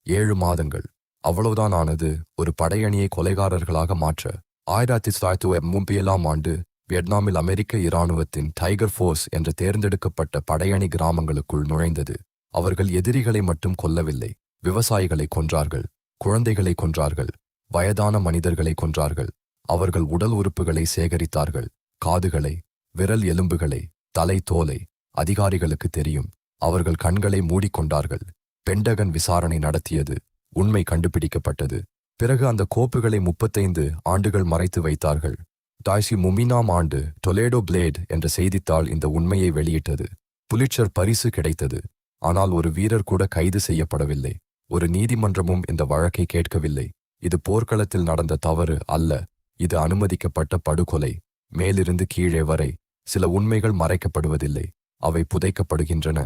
7 மாதங்கள் அவ்வளவுதான் ஆனது ஒரு படையணியை கொலைகாரர்களாக மாற்ற. 1937 வியட்நாமில் அமெரிக்க இராணுவத்தின் டைகர் ஃபோர்ஸ் என்ற தேர்ந்தெடுக்கப்பட்ட படையணி கிராமங்களுக்குள் நுழைந்தது. அவர்கள் எதிரிகளை மட்டும் கொல்லவில்லை, விவசாயிகளை கொன்றார்கள், குழந்தைகளை கொன்றார்கள், வயதான மனிதர்களை கொன்றார்கள். அவர்கள் உடல் உறுப்புகளை சேகரித்தார்கள், காதுகளை, விரல் எலும்புகளை, தலை தோலை. அதிகாரிகளுக்கு தெரியும். அவர்கள் கண்களை மூடிக்கொண்டார்கள். பென்டகன் விசாரணை நடத்தியது. உண்மை கண்டுபிடிக்கப்பட்டது. பிறகு அந்த கோப்புகளை 35 ஆண்டுகள் மறைத்து வைத்தார்கள். 1930 டொலேடோ பிளேட் என்ற செய்தித்தாள் இந்த உண்மையை வெளியிட்டது. புலிட்சர் பரிசு கிடைத்தது. ஆனால் ஒரு வீரர் கூட கைது செய்யப்படவில்லை. ஒரு நீதிமன்றமும் இந்த வழக்கை கேட்கவில்லை. இது போர்க்களத்தில் நடந்த தவறு அல்ல, இது அனுமதிக்கப்பட்ட படுகொலை. மேலிருந்து கீழே வரை சில உண்மைகள் மறைக்கப்படுவதில்லை, அவை புதைக்கப்படுகின்றன.